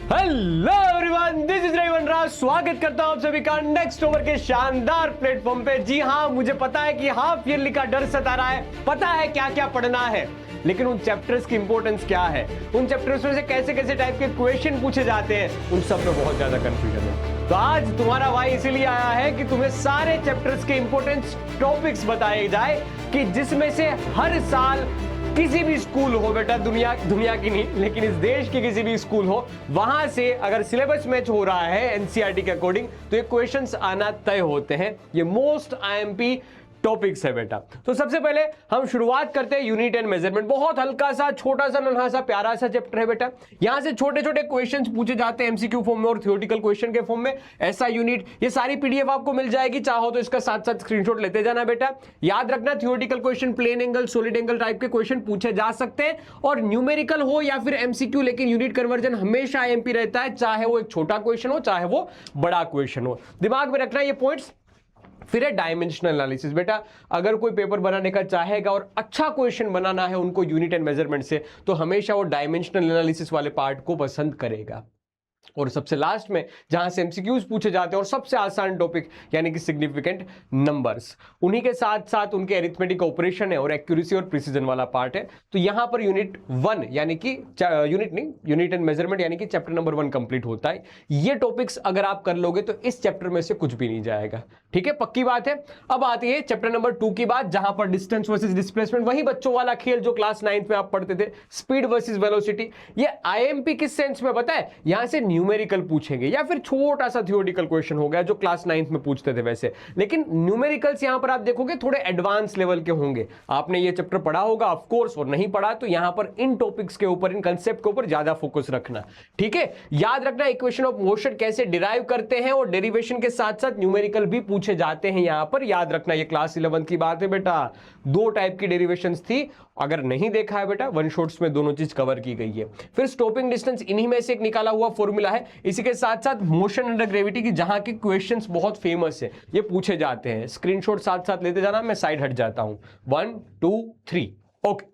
Hello everyone, this is रविवन राज। स्वागत करता हूं आप सभी का नेक्स्ट ओवर के शानदार प्लेटफॉर्म पे। जी हां, मुझे पता है कि हाफ ईयरली का डर सता रहा है, पता है क्या क्या पढ़ना है, लेकिन उन चैप्टर्स की इंपॉर्टेंस क्या है, उन चैप्टर्स में से कैसे कैसे टाइप के क्वेश्चन पूछे जाते हैं, उन सब में बहुत ज्यादा कंफ्यूजन है। तो आज तुम्हारा भाई इसीलिए आया है कि तुम्हें सारे चैप्टर्स के इंपॉर्टेंट टॉपिक्स बताए जाए कि जिसमें से हर साल किसी भी स्कूल हो बेटा, दुनिया की नहीं लेकिन इस देश के किसी भी स्कूल हो, वहां से अगर सिलेबस मैच हो रहा है एनसीईआरटी के अकॉर्डिंग तो ये क्वेश्चंस आना तय होते हैं। ये मोस्ट आईएमपी टॉपिक्स है बेटा। तो सबसे पहले हम शुरुआत करते हैं यूनिट एंड मेजरमेंट। बहुत हल्का सा, छोटा सा, नन्हा सा, प्यारा सा चैप्टर है बेटा। यहां से छोटे छोटे क्वेश्चंस पूछे जाते हैं एमसीक्यू फॉर्म में और थ्योरेटिकल क्वेश्चन के फॉर्म में। ऐसा यूनिट, ये सारी पीडीएफ आपको मिल जाएगी, चाहो तो इसका साथ साथ स्क्रीनशॉट लेते जाना बेटा। याद रखना, theoretical question plane angle, solid angle type के क्वेश्चन पूछे जा सकते हैं और न्यूमेरिकल हो या फिर एमसीक्यू, लेकिन यूनिट कन्वर्जन हमेशा आईएमपी रहता है, चाहे वो एक छोटा क्वेश्चन हो चाहे वो बड़ा क्वेश्चन हो। दिमाग में रखना ये पॉइंट्स। फिर है डायमेंशनल एनालिसिस बेटा। अगर कोई पेपर बनाने का चाहेगा और अच्छा क्वेश्चन बनाना है उनको यूनिट एंड मेजरमेंट से, तो हमेशा वो डायमेंशनल एनालिसिस वाले पार्ट को पसंद करेगा। और सबसे लास्ट में जहां से एमसीक्यूज पूछे जाते हैं और सबसे आसान टॉपिक यानी कि सिग्निफिकेंट नंबर्स, उन्हीं के साथ साथ उनके अरिथमेटिक ऑपरेशन है और एक्यूरेसी और प्रिसीजन वाला पार्ट है। तो यहां पर यूनिट 1 यानी कि यूनिट एंड मेजरमेंट यानी कि चैप्टर नंबर 1 कंप्लीट होता है। ये टॉपिक्स अगर आप कर लोगे तो इस चैप्टर में से कुछ भी नहीं जाएगा, ठीक है, पक्की बात है। अब आती है चैप्टर नंबर 2 की बात, जहां पर डिस्टेंस वर्सेस डिस्प्लेसमेंट, वही बच्चों वाला खेल जो क्लास 9th में आप पढ़ते थे, स्पीड वर्सेस वेलोसिटी। ये आईएमपी किस सेंस में पता है, यहां से न्यूमेरिकल पूछेंगे या फिर छोटा सा थ्योरेटिकल क्वेश्चन हो गया जो क्लास 9th में पूछते थे वैसे, लेकिन न्यूमेरिकल्स यहां पर आप देखोगे थोड़े एडवांस लेवल के होंगे। आपने ये चैप्टर पढ़ा होगा ऑफ कोर्स, और नहीं पढ़ा तो यहां पर इन टॉपिक्स के ऊपर, इन कंसेप्ट के ऊपर ज्यादा फोकस रखना, ठीक है। याद रखना, इक्वेशन ऑफ मोशन कैसे डिराइव करते हैं और डेरिवेशन के साथ साथ न्यूमेरिकल भी पूछे जाते हैं यहां पर। याद रखना, ये क्लास 11 की बात है बेटा। 2 टाइप की डेरिवेशंस थी, अगर नहीं देखा है बेटा वन शॉट्स में दोनों चीज कवर की गई है। फिर स्टॉपिंग डिस्टेंस, इन्हीं में से एक निकाला हुआ फॉर्मूला है। इसी के साथ साथ मोशन अंडर ग्रेविटी की, जहां के क्वेश्चंस बहुत फेमस है, ये पूछे जाते हैं। स्क्रीनशॉट साथ साथ लेते जाना, मैं साइड हट जाता हूं। 1 2 3 okay.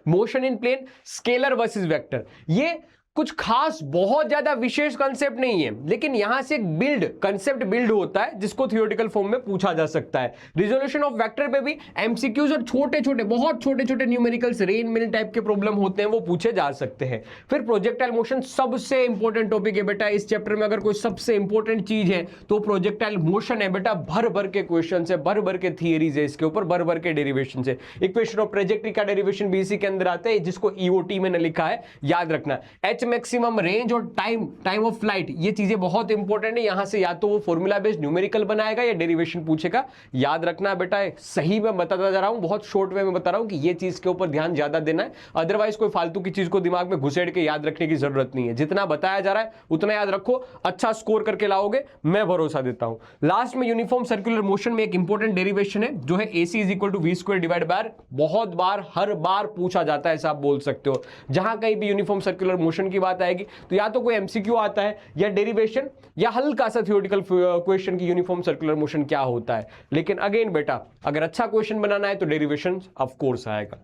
Motion in plane, scalar versus vector, ये कुछ खास बहुत ज्यादा विशेष कंसेप्ट नहीं है, लेकिन यहां से एक कंसेप्ट बिल्ड होता है जिसको थियोरेटिकल फॉर्म में पूछा जा सकता है। रिजोल्यूशन ऑफ वेक्टर पे भी एमसीक्यूज और छोटे छोटे, बहुत छोटे छोटे न्यूमेरिकल्स, रेन मिल टाइप के प्रॉब्लम होते हैं, वो पूछे जा सकते हैं। फिर प्रोजेक्टाइल मोशन सबसे इंपॉर्टेंट टॉपिक है बेटा इस चैप्टर में। अगर कोई सबसे इंपॉर्टेंट चीज है तो प्रोजेक्टाइल मोशन है बेटा। भर भर के क्वेश्चन है, भर भर के थियरीज है इसके ऊपर, भर भर के डेरिवेशन है। इक्वेशन ऑफ ट्रेजेक्टरी का डेरिवेशन भी इसी के अंदर आता है, जिसको ईओटी में लिखा है। याद रखना, एच मैक्सिमम, रेंज और टाइम ऑफ फ्लाइट, ये चीजें बहुत इंपॉर्टेंट है। यहां से या तो वो फॉर्मूला बेस्ड न्यूमेरिकल बनाएगा या डेरिवेशन पूछेगा। याद रखना बेटा, सही में बताता जा रहा हूं, बहुत शॉर्ट वे में बता रहा हूं कि ये चीज के ऊपर ध्यान ज्यादा देना है। अदरवाइज कोई फालतू की चीज को दिमाग में घुसेड़ के याद रखने की जरूरत नहीं है। जितना बताया जा रहा है उतना याद रखो, अच्छा स्कोर करके लाओगे, मैं भरोसा देता हूं। लास्ट में यूनिफॉर्म सर्कुलर मोशन में एक इंपॉर्टेंट डेरिवेशन है जो है AC = v² डिवाइड बाय, बहुत बार, हर बार पूछा जाता है, ऐसा आप बोल सकते हो। जहां कहीं भी यूनिफॉर्म सर्कुलर मोशन की बात आएगी तो या तो कोई एमसीक्यू आता है या डेरिवेशन या हल्का सा थ्योरेटिकल क्वेश्चन की यूनिफॉर्म सर्कुलर मोशन क्या होता है। लेकिन अगेन बेटा, अगर अच्छा क्वेश्चन बनाना है तो डेरिवेशन ऑफ कोर्स आएगा।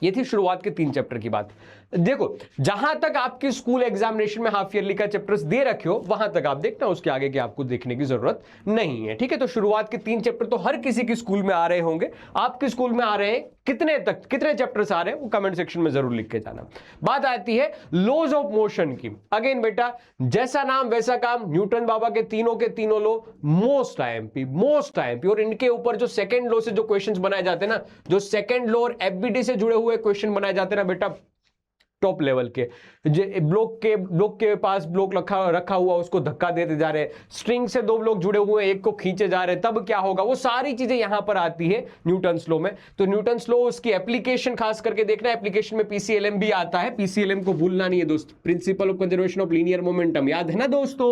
ये थी शुरुआत के 3 चैप्टर की बात। देखो, जहां तक आपके स्कूल एग्जामिनेशन में हाफ ईयरली का चैप्टर्स दे रखे हो वहां तक आप देखना, उसके आगे की आपको देखने की जरूरत नहीं है, ठीक है। तो शुरुआत के 3 चैप्टर तो हर किसी के स्कूल में आ रहे होंगे। आपके स्कूल में आ रहे हैं कितने चैप्टर्स आ रहे हैं वो कमेंट सेक्शन में जरूर लिख के जाना। बात आती है लॉज ऑफ मोशन की। अगेन बेटा, जैसा नाम वैसा काम, न्यूटन बाबा के तीनों लो मोस्ट आईएमपी, और इनके ऊपर जो सेकंड लॉ से जो क्वेश्चंस बनाए जाते हैं ना, जो सेकंड लॉ और एफबीडी से जुड़े हुए क्वेश्चन बनाए जाते हैं ना बेटा, टॉप लेवल के, ब्लॉक के पास ब्लॉक रखा हुआ, उसको धक्का देते जा रहे हैं, स्ट्रिंग से 2 ब्लॉक जुड़े हुए एक को खींचे जा रहे हैं, तब क्या होगा, वो सारी चीजें यहां पर आती है न्यूटन्स लॉ में। तो न्यूटन्स लॉ, उसकी एप्लीकेशन खास करके देखना, एप्लीकेशन में पीसीएलएम भी आता है। पीसीएलएम को भूलना नहीं है दोस्त, principle of conservation of linear momentum, याद है ना दोस्तों?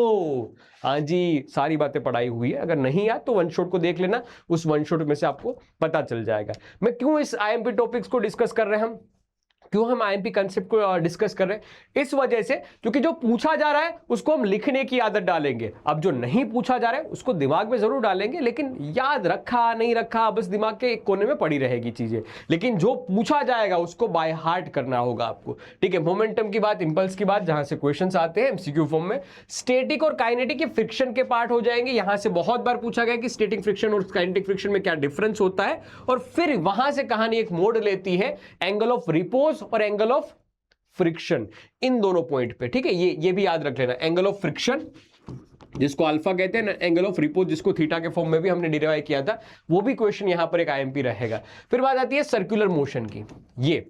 हाँ जी, सारी बातें पढ़ाई हुई है। अगर नहीं याद तो वन शॉट को देख लेना, उस वन शॉट में से आपको पता चल जाएगा। मैं क्यों इस आईएमपी टॉपिक्स को डिस्कस कर रहे हैं हम, क्यों हम आईएमपी कंसेप्ट को डिस्कस कर रहे हैं? इस वजह से क्योंकि जो पूछा जा रहा है उसको हम लिखने की आदत डालेंगे। अब जो नहीं पूछा जा रहा है उसको दिमाग में जरूर डालेंगे, लेकिन याद रखा नहीं रखा बस दिमाग के एक कोने में पड़ी रहेगी चीजें। लेकिन जो पूछा जाएगा उसको बाय हार्ट करना होगा आपको, ठीक है। मोमेंटम की बात, इंपल्स की बात, जहां से क्वेश्चंस आते हैं एमसीक्यू फॉर्म में। स्टैटिक और काइनेटिक फ्रिक्शन के पार्ट हो जाएंगे। यहां से बहुत बार पूछा गया कि स्टैटिक फ्रिक्शन और काइनेटिक फ्रिक्शन में क्या डिफरेंस होता है, और फिर वहां से कहानी एक मोड़ लेती है एंगल ऑफ रिपोज और एंगल ऑफ फ्रिक्शन, इन दोनों पॉइंट पे, ठीक है। ये भी याद रख लेना, एंगल ऑफ फ्रिक्शन जिसको अल्फा कहते हैं ना, एंगल ऑफ रिपोज जिसको थीटा के फॉर्म में भी हमने डिराइव किया था, वो भी क्वेश्चन यहां पर एक आईएमपी रहेगा। फिर बात आती है सर्कुलर मोशन की। ये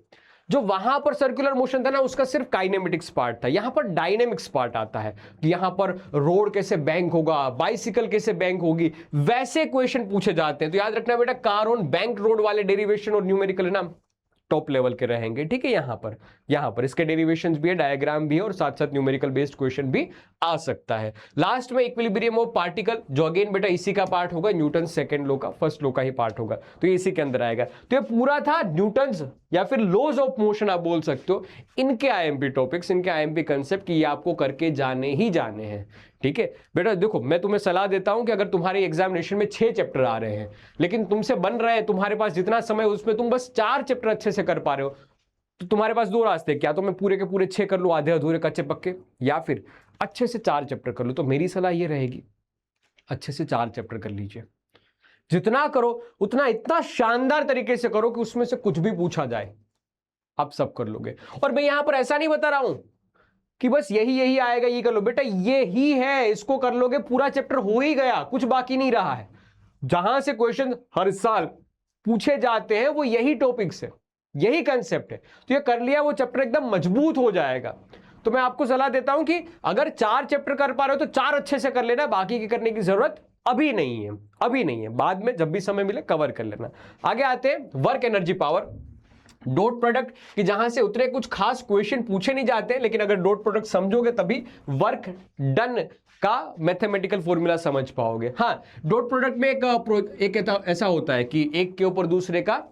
जो वहां पर सर्कुलर मोशन था ना, उसका सिर्फ काइनेमेटिक्स पार्ट था। यहां पर डायनेमिक्स पार्ट आता है कि यहां पर रोड कैसे बैंक होगा, बाइसिकल कैसे बैंक होगी, वैसे क्वेश्चन पूछे जाते हैं। तो याद रखना बेटा, कार ऑन बैंक रोड वाले डेरिवेशन और न्यूमेरिकल है ना टॉप लेवल के रहेंगे, ठीक है। यहां पर इसके डेरिवेशंस भी है, डायग्राम भी है, और साथ साथ न्यूमेरिकल बेस्ड क्वेश्चन भी आ सकता है। लास्ट में इक्विलिब्रियम ऑफ पार्टिकल, जो अगेन बेटा इसी का पार्ट होगा, न्यूटन सेकंड लॉ का फर्स्ट लॉ का ही पार्ट होगा, तो ये इसी के अंदर आएगा। तो ये पूरा था न्यूटन्स या फिर लॉज ऑफ मोशन आप बोल सकते हो, इनके आईएमपी टॉपिक्स, इनके आईएमपी कंसेप्ट की, ये आपको करके जाने ही जाने हैं, ठीक है बेटा। देखो मैं तुम्हें सलाह देता हूं कि अगर तुम्हारे एग्जामिनेशन में 6 चैप्टर आ रहे हैं, लेकिन तुमसे बन रहे हैं, तुम्हारे पास जितना समय उसमें तुम बस 4 चैप्टर अच्छे से कर पा रहे हो, तो तुम्हारे पास 2 रास्ते, क्या तो मैं पूरे के पूरे 6 कर लूं आधे अधूरे कच्चे पक्के, या फिर अच्छे से 4 चैप्टर कर लूं। तो मेरी सलाह ये रहेगी, अच्छे से 4 चैप्टर कर लीजिए। जितना करो उतना इतना शानदार तरीके से करो कि उसमें से कुछ भी पूछा जाए आप सब कर लोगे। और मैं यहां पर ऐसा नहीं बता रहा हूं कि बस यही आएगा ये कर लो, बेटा ये ही है, इसको कर लोगे पूरा चैप्टर हो ही गया, कुछ बाकी नहीं रहा है। जहां से क्वेश्चन हर साल पूछे जाते हैं वो यही टॉपिक्स है, यही कंसेप्ट है। तो ये कर लिया वो चैप्टर एकदम मजबूत हो जाएगा। तो मैं आपको सलाह देता हूं कि अगर 4 चैप्टर कर पा रहे हो तो 4 अच्छे से कर लेना, बाकी की करने की जरूरत अभी नहीं है, बाद में जब भी समय मिले कवर कर लेना। आगे आते हैं work energy power, dot product की, जहां से उतरे कुछ खास क्वेश्चन पूछे नहीं जाते, लेकिन अगर डॉट प्रोडक्ट समझोगे तभी वर्क डन का मैथमेटिकल फॉर्मूला समझ पाओगे। हाँ, डॉट प्रोडक्ट में एक ऐसा होता है कि एक के ऊपर दूसरे का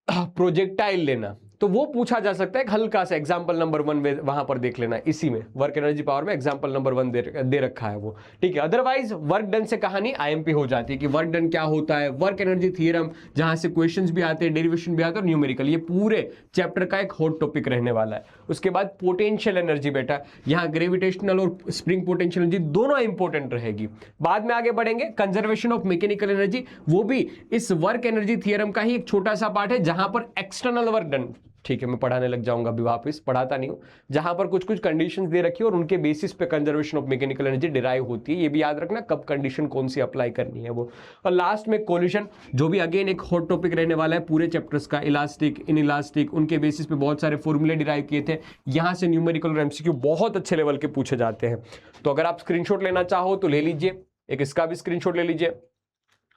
प्रोजेक्टाइल लेना, तो वो पूछा जा सकता है। एक हल्का सा एग्जांपल नंबर 1 वहां पर देख लेना, इसी में वर्क एनर्जी पावर में एग्जांपल नंबर 1 दे रखा है वो, ठीक है। अदरवाइज वर्क डन से कहानी आईएमपी हो जाती है कि वर्क डन क्या होता है, वर्क एनर्जी थ्योरम जहां से क्वेश्चंस भी आते हैं, डेरिवेशन भी आते हैं, और न्यूमेरिकल, ये पूरे चैप्टर का एक हॉट टॉपिक रहने वाला है। उसके बाद पोटेंशियल एनर्जी, बेटा यहाँ ग्रेविटेशनल और स्प्रिंग पोटेंशियल एनर्जी दोनों इंपॉर्टेंट रहेगी। बाद में आगे बढ़ेंगे, कंजर्वेशन ऑफ मैकेनिकल एनर्जी, वो भी इस वर्क एनर्जी थ्योरम का ही एक छोटा सा पार्ट है, जहां पर एक्सटर्नल वर्क डन, ठीक है मैं पढ़ाने लग जाऊंगा अभी, वापस पढ़ाता नहीं हूं, जहां पर कुछ कुछ कंडीशंस दे रखी है और उनके बेसिस पे conservation of mechanical energy derive होती है। ये भी याद रखना कब कंडीशन कौन सी अप्लाई करनी है वो। और लास्ट में कोलिजन, जो भी अगेन एक हॉट टॉपिक रहने वाला है पूरे चैप्टर्स का, इलास्टिक इन इलास्टिक, उनके बेसिस पे बहुत सारे फॉर्मूले डिराइव किए थे। यहां से न्यूमेरिकल और एमसीक्यू बहुत अच्छे लेवल के पूछे जाते हैं। तो अगर आप स्क्रीनशॉट लेना चाहो तो ले लीजिए, एक इसका भी स्क्रीनशॉट ले लीजिए,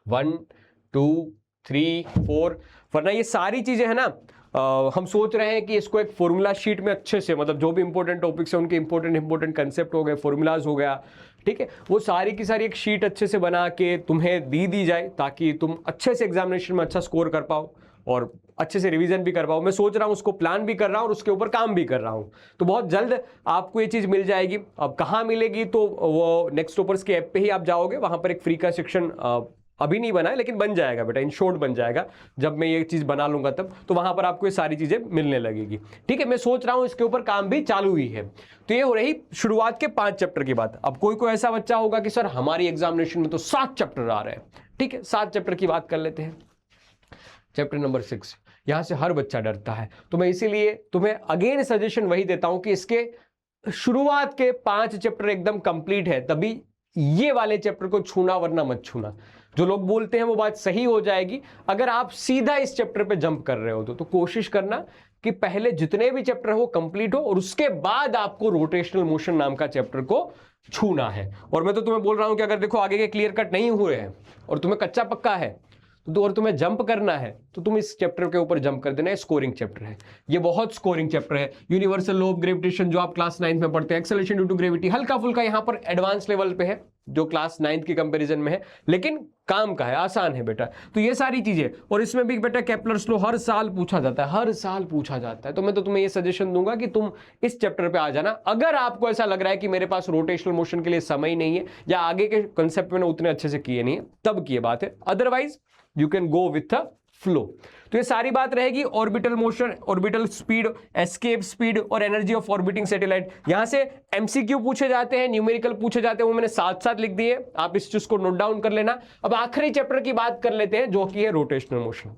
1 2 3 4, वरना ये सारी चीजें है ना, हम सोच रहे हैं कि इसको एक फॉर्मूला शीट में अच्छे से, मतलब जो भी इंपॉर्टेंट टॉपिक्स है उनके इंपॉर्टेंट कंसेप्ट हो गए, फॉर्मूलाज हो गया, ठीक है, वो सारी की सारी एक शीट अच्छे से बना के तुम्हें दी जाए, ताकि तुम अच्छे से एग्जामिनेशन में अच्छा स्कोर कर पाओ और अच्छे से रिवीजन भी कर पाओ। मैं सोच रहा हूं, उसको प्लान भी कर रहा हूं और उसके ऊपर काम भी कर रहा हूं, तो बहुत जल्द आपको ये चीज मिल जाएगी। अब कहाँ मिलेगी, तो वो नेक्स्ट टॉपर्स के ऐप पे ही आप जाओगे, वहां पर एक फ्री का सेक्शन अभी नहीं बना है लेकिन बन जाएगा बेटा, इन शॉर्ट बन जाएगा, जब मैं ये चीज बना लूंगा तब, तो वहां पर आपको ये सारी चीजें मिलने लगेगी, ठीक है। मैं सोच रहा हूं इसके ऊपर काम भी चालू ही है। तो ये हो रही शुरुआत के 5 चैप्टर की बात। अब कोई ऐसा बच्चा होगा कि सर हमारी एग्जामिनेशन में तो 7 चैप्टर आ रहे हैं, ठीक है, 7 चैप्टर की बात कर लेते हैं। चैप्टर नंबर 6, यहां से हर बच्चा डरता है, तो मैं इसीलिए तुम्हें अगेन सजेशन वही देता हूं कि इसके शुरुआत के 5 चैप्टर एकदम कंप्लीट है, तभी ये वाले चैप्टर को छूना, वरना मत छूना। जो लोग बोलते हैं वो बात सही हो जाएगी। अगर आप सीधा इस चैप्टर पे जंप कर रहे हो तो कोशिश करना कि पहले जितने भी चैप्टर हो कंप्लीट हो, और उसके बाद आपको रोटेशनल मोशन नाम का चैप्टर को छूना है। और मैं तो तुम्हें बोल रहा हूं कि अगर देखो आगे के क्लियर कट नहीं हुए हैं और तुम्हें कच्चा पक्का है तो और तुम्हें जंप करना है, तो तुम इस चैप्टर के ऊपर जंप कर देना। स्कोरिंग चैप्टर है ये, बहुत स्कोरिंग चैप्टर है। यूनिवर्सल लॉ ऑफ ग्रेविटेशन जो आप क्लास 9 में पढ़ते हैं, एक्सेलरेशन ड्यू टू ग्रेविटी, हल्का फुल्का यहाँ पर एडवांस लेवल पे है, जो क्लास 9th के कंपैरिजन में है, लेकिन काम का है, आसान है बेटा। तो ये सारी चीजें, और इसमें भी बेटा केपलर्स लॉ हर साल पूछा जाता है, हर साल पूछा जाता है। तो मैं तो तुम्हें ये सजेशन दूंगा कि तुम इस चैप्टर पे आ जाना। अगर आपको ऐसा लग रहा है कि मेरे पास रोटेशनल मोशन के लिए समय नहीं है या आगे के कंसेप्ट मैंने उतने अच्छे से किए नहीं है, तब की बात है, otherwise you can go with the flow. तो ये सारी बात रहेगी orbital motion, orbital speed, escape speed और एनर्जी ऑफ ऑर्बिटिंग सैटेलाइट। यहां से एमसीक्यू पूछे जाते हैं, न्यूमेरिकल पूछे जाते हैं, वो मैंने साथ साथ लिख दिए, आप इस चीज को नोट डाउन कर लेना। अब आखिरी चैप्टर की बात कर लेते हैं जो कि है रोटेशनल मोशन।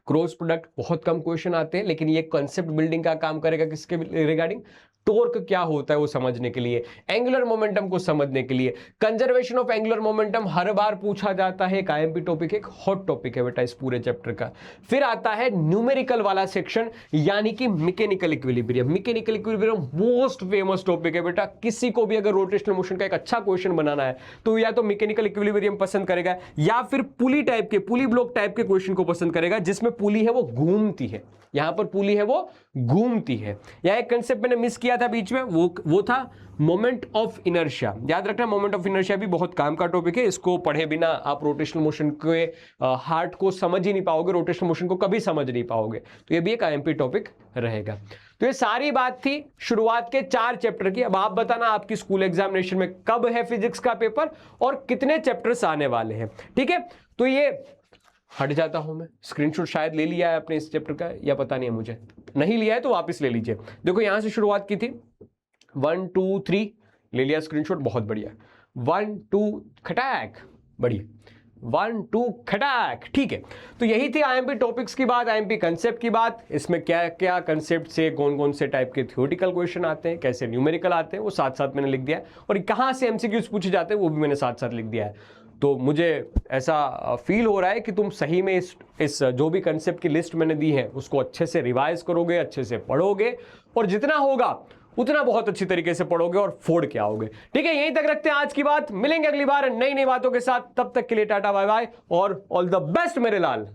क्रॉस प्रोडक्ट बहुत कम क्वेश्चन आते हैं, लेकिन ये कॉन्सेप्ट बिल्डिंग का काम करेगा। किसके रिगार्डिंग? टॉर्क क्या होता है वो समझने के लिए, एंगुलर मोमेंटम को समझने के लिए। कंजर्वेशन ऑफ एंगुलर मोमेंटम हर बार पूछा जाता है, एक आईएमपी टॉपिक, एक हॉट टॉपिक है बेटा इस पूरे चैप्टर का। फिर आता है न्यूमेरिकल वाला सेक्शन, यानी कि mechanical equilibrium. Mechanical equilibrium most famous topic है बेटा। किसी को भी अगर रोटेशनल मोशन का एक अच्छा क्वेश्चन बनाना है तो या तो मैकेनिकल इक्विलिब्रियम पसंद करेगा या फिर पुली टाइप के, पुली ब्लॉक टाइप के क्वेश्चन को पसंद करेगा, जिसमें पुली है वो घूमती है। यहां पर पुली है वो घूमती है। यह एक कंसेप्ट मैंने मिस किया था बीच में, वो था मोमेंट ऑफ इनर्शिया। याद रखना, मोमेंट ऑफ इनर्शिया भी बहुत काम का टॉपिक है। इसको पढ़े बिना आप रोटेशनल मोशन के हार्ट को समझ ही नहीं पाओगे, रोटेशनल मोशन को कभी समझ नहीं पाओगे। तो ये भी एक आईएमपी टॉपिक रहेगा। तो ये सारी बात थी शुरुआत के 4 चैप्टर की। अब आप बताना आपकी स्कूल एग्जामिनेशन में कब है फिजिक्स का पेपर और कितने चैप्टर्स आने वाले हैं, ठीक है। तो ये हट जाता हूं मैं, स्क्रीनशॉट शायद ले लिया है आपने इस चैप्टर का या पता नहीं है, मुझे नहीं लिया है तो वापस ले लीजिए। देखो यहां से शुरुआत की थी, 1 2 3 ले लिया स्क्रीनशॉट, बहुत बढ़िया। 1 2 खटाक, बढ़िया, 1 2 खटाक, ठीक है। तो यही थी आईएमपी टॉपिक्स की बात, आईएमपी कंसेप्ट की बात। इसमें क्या क्या कंसेप्ट से कौन कौन से टाइप के थ्योरेटिकल क्वेश्चन आते हैं, कैसे न्यूमेरिकल आते हैं, वो साथ साथ मैंने लिख दिया है, और कहां से एमसीक्यूज पूछे जाते हैं वो भी मैंने साथ साथ लिख दिया है। तो मुझे ऐसा फील हो रहा है कि तुम सही में इस जो भी कंसेप्ट की लिस्ट मैंने दी है उसको अच्छे से रिवाइज करोगे, अच्छे से पढ़ोगे, और जितना होगा उतना बहुत अच्छी तरीके से पढ़ोगे और फोड़ के आओगे, ठीक है। यहीं तक रखते हैं आज की बात, मिलेंगे अगली बार नई नई बातों के साथ। तब तक के लिए टाटा बाय बाय और ऑल द बेस्ट मेरे लाल।